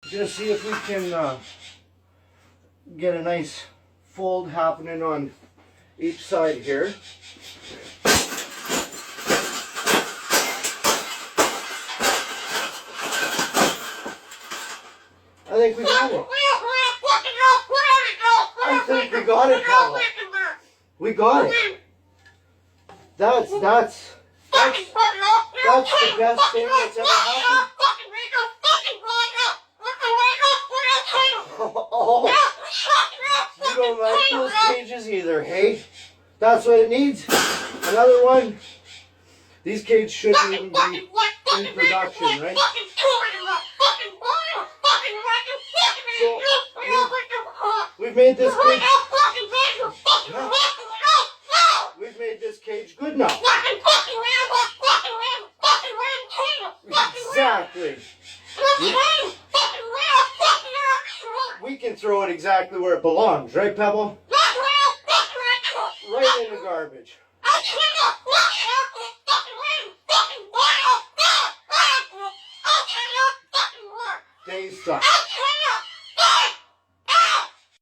Just see if we can get a nice fold happening on each side here. I think we got it. I think we got it, Pavel. We got it. That's the best thing that's ever happened. Oh, you don't like those cages either, hey? That's what it needs. Another one. These cages shouldn't even be in production, right? So, we've made this cage. We've made this cage good now. Exactly. We can throw it exactly where it belongs, right, Pebble? Right in the garbage. Days suck.